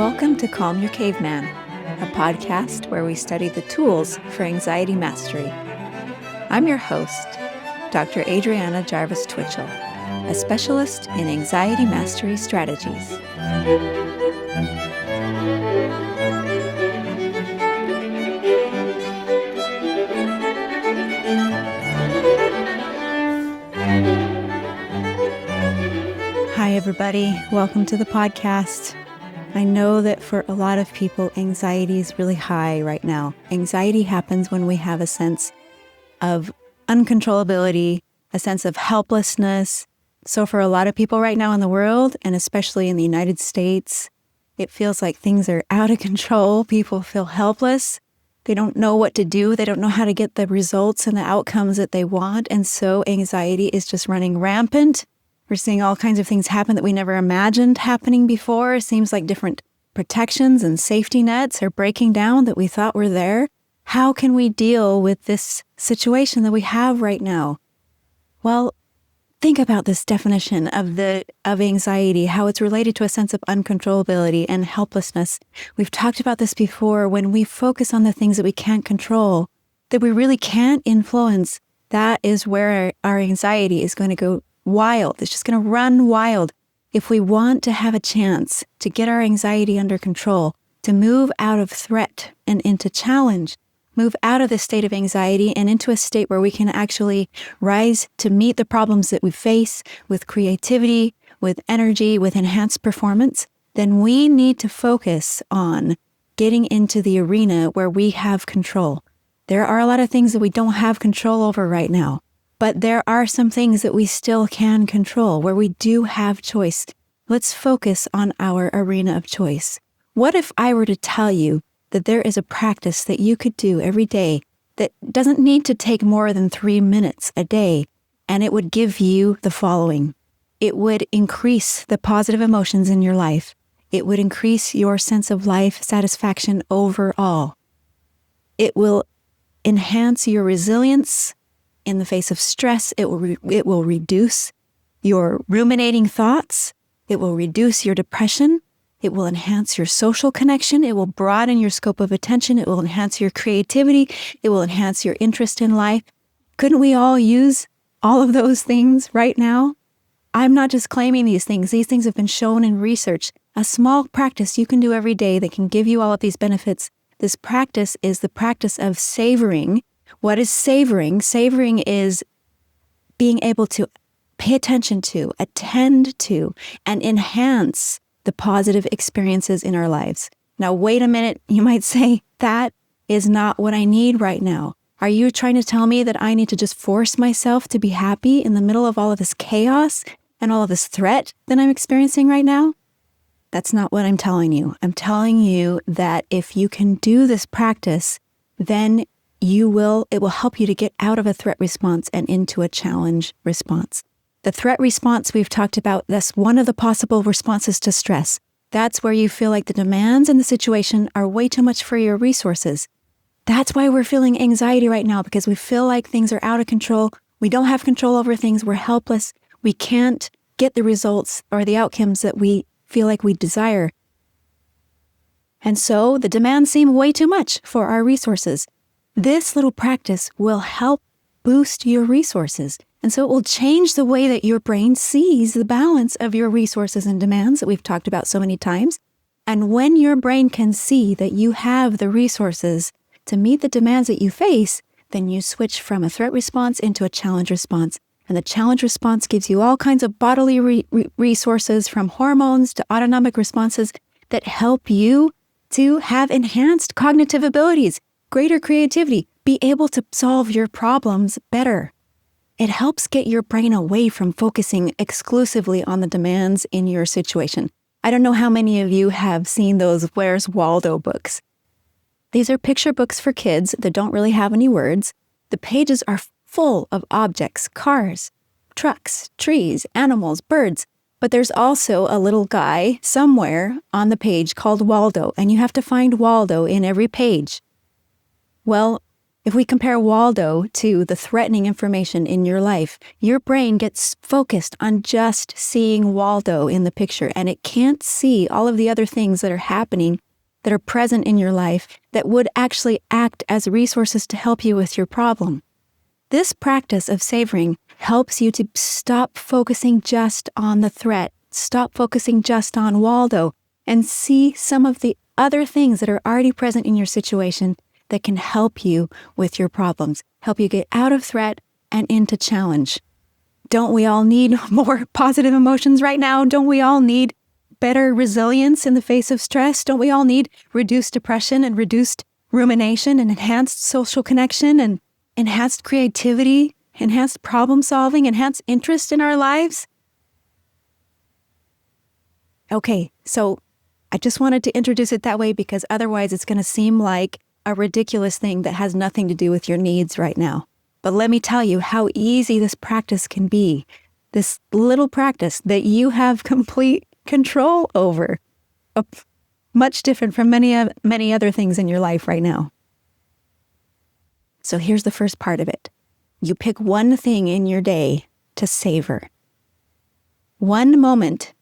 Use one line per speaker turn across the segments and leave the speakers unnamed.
Welcome to Calm Your Caveman, a podcast where we study the tools for anxiety mastery. I'm your host, Dr. Adriana Jarvis Twitchell, a specialist in anxiety mastery strategies. Hi, everybody. Welcome to the podcast. I know that for a lot of people, anxiety is really high right now. Anxiety happens when we have a sense of uncontrollability, a sense of helplessness. So for a lot of people right now in the world, and especially in the United States, it feels like things are out of control. People feel helpless. They don't know what to do. They don't know how to get the results and the outcomes that they want. And so anxiety is just running rampant. We're seeing all kinds of things happen that we never imagined happening before. It seems like different protections and safety nets are breaking down that we thought were there. How can we deal with this situation that we have right now? Well, think about this definition of anxiety, how it's related to a sense of uncontrollability and helplessness. We've talked about this before. When we focus on the things that we can't control, that we really can't influence, that is where our anxiety is going to go wild. It's just going to run wild. If we want to have a chance to get our anxiety under control, to move out of threat and into challenge, move out of the state of anxiety and into a state where we can actually rise to meet the problems that we face with creativity, with energy, with enhanced performance, then we need to focus on getting into the arena where we have control. There are a lot of things that we don't have control over right now. But there are some things that we still can control, where we do have choice. Let's focus on our arena of choice. What if I were to tell you that there is a practice that you could do every day that doesn't need to take more than 3 minutes a day, and it would give you the following? It would increase the positive emotions in your life. It would increase your sense of life satisfaction overall. It will enhance your resilience in the face of stress. It will reduce your ruminating thoughts. It will reduce your depression. It will enhance your social connection. It will broaden your scope of attention. It will enhance your creativity. It will enhance your interest in life. Couldn't we all use all of those things right now? I'm not just claiming these things. These things have been shown in research. A small practice you can do every day that can give you all of these benefits. This practice is the practice of savoring. What is savoring? Savoring is being able to pay attention to, attend to, and enhance the positive experiences in our lives. Now, wait a minute. You might say, that is not what I need right now. Are you trying to tell me that I need to just force myself to be happy in the middle of all of this chaos and all of this threat that I'm experiencing right now? That's not what I'm telling you. I'm telling you that if you can do this practice, then it will help you to get out of a threat response and into a challenge response. The threat response we've talked about, that's one of the possible responses to stress. That's where you feel like the demands in the situation are way too much for your resources. That's why we're feeling anxiety right now, because we feel like things are out of control. We don't have control over things. We're helpless. We can't get the results or the outcomes that we feel like we desire. And so the demands seem way too much for our resources. This little practice will help boost your resources. And so it will change the way that your brain sees the balance of your resources and demands that we've talked about so many times. And when your brain can see that you have the resources to meet the demands that you face, then you switch from a threat response into a challenge response. And the challenge response gives you all kinds of bodily resources, from hormones to autonomic responses, that help you to have enhanced cognitive abilities, greater creativity, be able to solve your problems better. It helps get your brain away from focusing exclusively on the demands in your situation. I don't know how many of you have seen those Where's Waldo books. These are picture books for kids that don't really have any words. The pages are full of objects, cars, trucks, trees, animals, birds. But there's also a little guy somewhere on the page called Waldo, and you have to find Waldo in every page. Well, If we compare Waldo to the threatening information in your life, your brain gets focused on just seeing Waldo in the picture, and it can't see all of the other things that are happening that are present in your life that would actually act as resources to help you with your problem. This practice of savoring helps you to stop focusing just on the threat, stop focusing just on Waldo, and see some of the other things that are already present in your situation that can help you with your problems, help you get out of threat and into challenge. Don't we all need more positive emotions right now? Don't we all need better resilience in the face of stress? Don't we all need reduced depression and reduced rumination and enhanced social connection and enhanced creativity, enhanced problem solving, enhanced interest in our lives? Okay, so I just wanted to introduce it that way because otherwise it's going to seem like a ridiculous thing that has nothing to do with your needs right now. But let me tell you how easy this practice can be. This little practice that you have complete control over. Much different from many other things in your life right now. So here's the first part of it. You pick one thing in your day to savor. One moment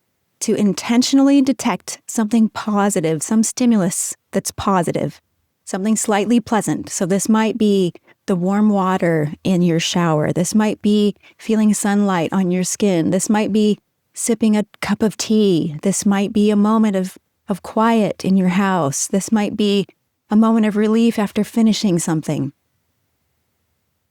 to intentionally detect something positive, some stimulus that's positive, something slightly pleasant. So this might be the warm water in your shower. This might be feeling sunlight on your skin. This might be sipping a cup of tea. This might be a moment of quiet in your house. This might be a moment of relief after finishing something.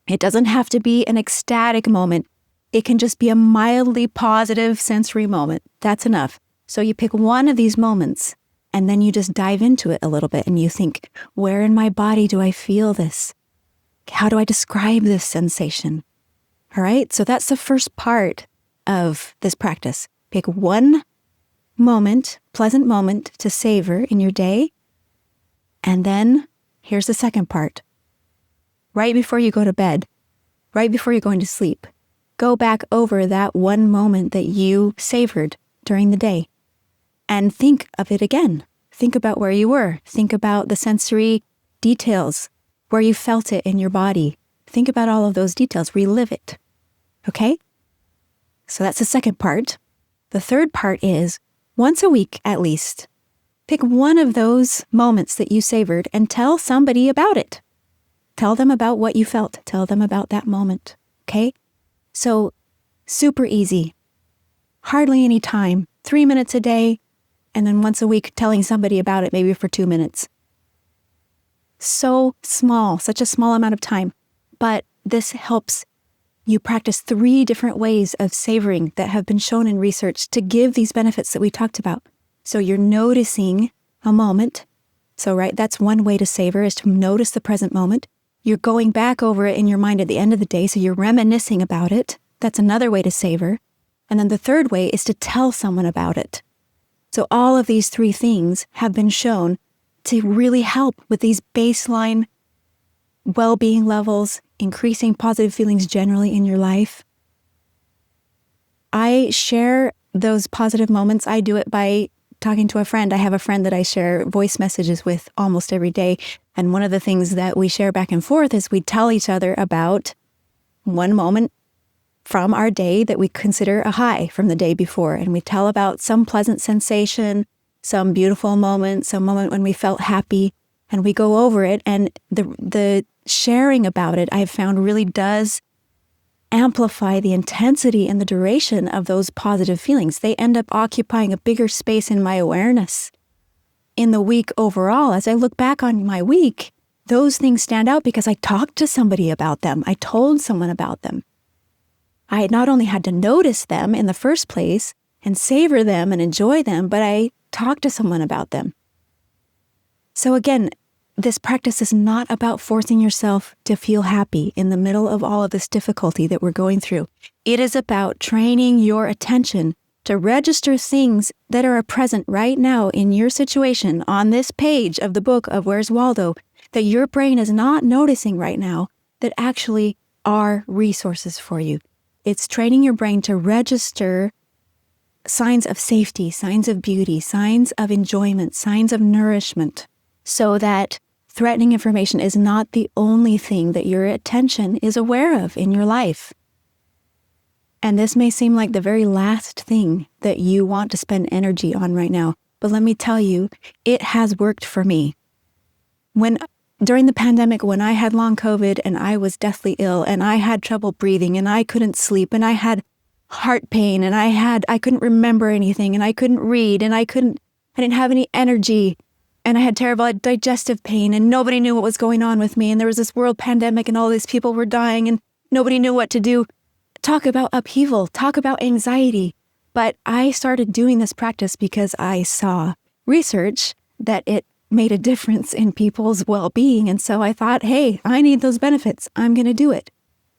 It doesn't have to be an ecstatic moment. It can just be a mildly positive sensory moment. That's enough. So you pick one of these moments and then you just dive into it a little bit and you think, where in my body do I feel this? How do I describe this sensation? All right, so that's the first part of this practice. Pick one moment, pleasant moment to savor in your day. And then here's the second part. Right before you go to bed, right before you're going to sleep, go back over that one moment that you savored during the day and think of it again. Think about where you were. Think about the sensory details, where you felt it in your body. Think about all of those details. Relive it. Okay? So that's the second part. The third part is, once a week at least, pick one of those moments that you savored and tell somebody about it. Tell them about what you felt. Tell them about that moment. Okay? So, super easy. Hardly any time. 3 minutes a day, and then once a week telling somebody about it, maybe for 2 minutes. So small, such a small amount of time. But this helps you practice 3 different ways of savoring that have been shown in research to give these benefits that we talked about. So you're noticing a moment. So, right, that's one way to savor, is to notice the present moment. You're going back over it in your mind at the end of the day, so you're reminiscing about it. That's another way to savor. And then the third way is to tell someone about it. So all of these 3 things have been shown to really help with these baseline well-being levels, increasing positive feelings generally in your life. I share those positive moments. I do it by talking to a friend. I have a friend that I share voice messages with almost every day. And one of the things that we share back and forth is we tell each other about one moment from our day that we consider a high from the day before. And we tell about some pleasant sensation, some beautiful moment, some moment when we felt happy, and we go over it. And the sharing about it, I've found, really does amplify the intensity and the duration of those positive feelings. They end up occupying a bigger space in my awareness. In the week overall, as I look back on my week, those things stand out because I talked to somebody about them. I told someone about them. I had not only had to notice them in the first place and savor them and enjoy them, but I talked to someone about them. So again, this practice is not about forcing yourself to feel happy in the middle of all of this difficulty that we're going through. It is about training your attention to register things that are present right now in your situation on this page of the book of Where's Waldo that your brain is not noticing right now that actually are resources for you. It's training your brain to register signs of safety, signs of beauty, signs of enjoyment, signs of nourishment, so that threatening information is not the only thing that your attention is aware of in your life. And this may seem like the very last thing that you want to spend energy on right now, but let me tell you, it has worked for me. During the pandemic, when I had long COVID and I was deathly ill and I had trouble breathing and I couldn't sleep and I had heart pain and I couldn't remember anything and I couldn't read and I didn't have any energy and I had terrible digestive pain and nobody knew what was going on with me and there was this world pandemic and all these people were dying and nobody knew what to do. Talk about upheaval, talk about anxiety. But I started doing this practice because I saw research that it made a difference in people's well-being. And so I thought, hey, I need those benefits. I'm going to do it.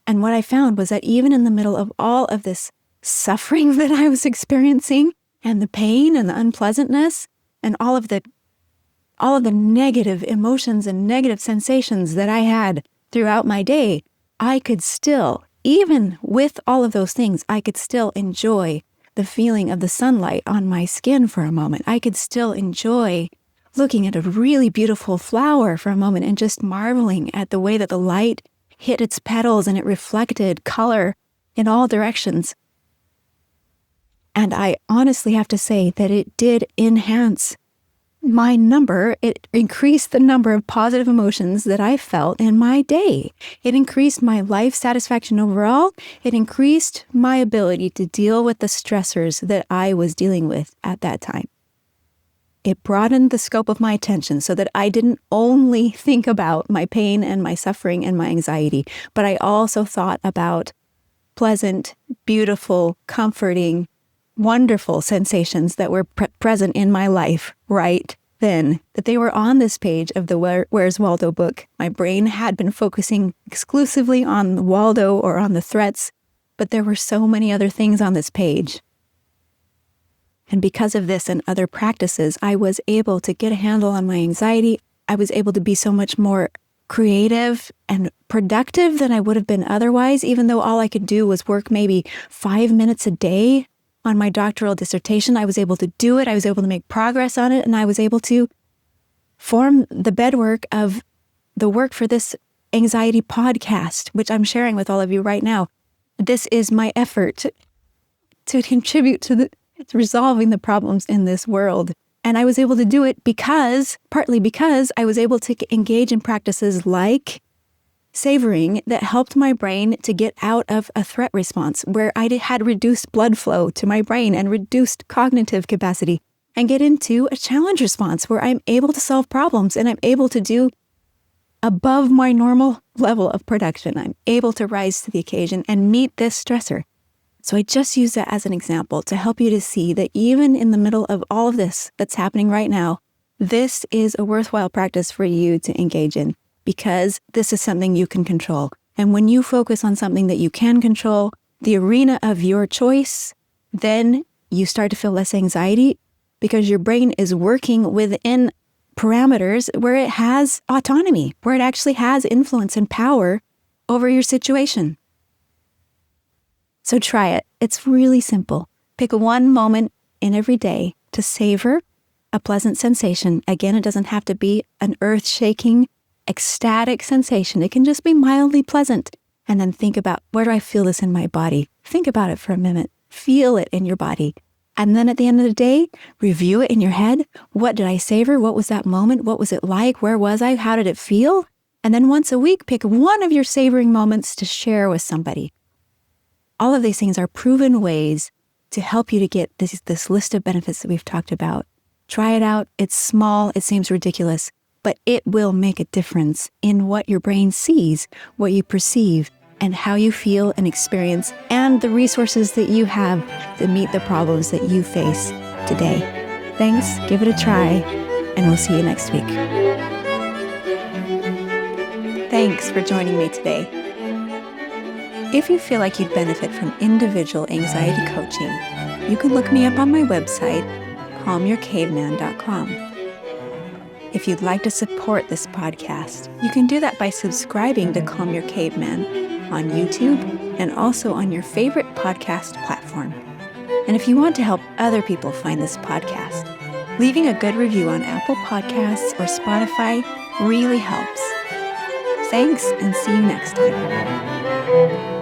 And what I found was that even in the middle of all of this suffering that I was experiencing and the pain and the unpleasantness and all of the negative emotions and negative sensations that I had throughout my day, I could still, even with all of those things, I could still enjoy the feeling of the sunlight on my skin for a moment. I could still enjoy looking at a really beautiful flower for a moment and just marveling at the way that the light hit its petals and it reflected color in all directions. And I honestly have to say that it did enhance it increased the number of positive emotions that I felt in my day. It increased my life satisfaction overall. It increased my ability to deal with the stressors that I was dealing with at that time. It broadened the scope of my attention so that I didn't only think about my pain and my suffering and my anxiety, but I also thought about pleasant, beautiful, comforting, wonderful sensations that were present in my life right then, that they were on this page of the Where's Waldo book. My brain had been focusing exclusively on Waldo or on the threats, but there were so many other things on this page. And because of this and other practices, I was able to get a handle on my anxiety. I was able to be so much more creative and productive than I would have been otherwise, even though all I could do was work maybe 5 minutes a day on my doctoral dissertation. I was able to do it. I was able to make progress on it. And I was able to form the bedwork of the work for this anxiety podcast, which I'm sharing with all of you right now. This is my effort to contribute to resolving the problems in this world. And I was able to do it partly because I was able to engage in practices like savoring that helped my brain to get out of a threat response where I had reduced blood flow to my brain and reduced cognitive capacity and get into a challenge response where I'm able to solve problems and I'm able to do above my normal level of production. I'm able to rise to the occasion and meet this stressor. So I just use that as an example to help you to see that even in the middle of all of this that's happening right now, this is a worthwhile practice for you to engage in because this is something you can control. And when you focus on something that you can control, the arena of your choice, then you start to feel less anxiety because your brain is working within parameters where it has autonomy, where it actually has influence and power over your situation. So try it. It's really simple. Pick one moment in every day to savor a pleasant sensation. Again, it doesn't have to be an earth-shaking, ecstatic sensation. It can just be mildly pleasant. And then think about, where do I feel this in my body? Think about it for a minute. Feel it in your body. And then at the end of the day, review it in your head. What did I savor? What was that moment? What was it like? Where was I? How did it feel? And then once a week, pick one of your savoring moments to share with somebody. All of these things are proven ways to help you to get this list of benefits that we've talked about. Try it out. It's small. It seems ridiculous, but it will make a difference in what your brain sees, what you perceive, and how you feel and experience, and the resources that you have to meet the problems that you face today. Thanks. Give it a try, and we'll see you next week. Thanks for joining me today. If you feel like you'd benefit from individual anxiety coaching, you can look me up on my website, calmyourcaveman.com. If you'd like to support this podcast, you can do that by subscribing to Calm Your Caveman on YouTube and also on your favorite podcast platform. And if you want to help other people find this podcast, leaving a good review on Apple Podcasts or Spotify really helps. Thanks, and see you next time.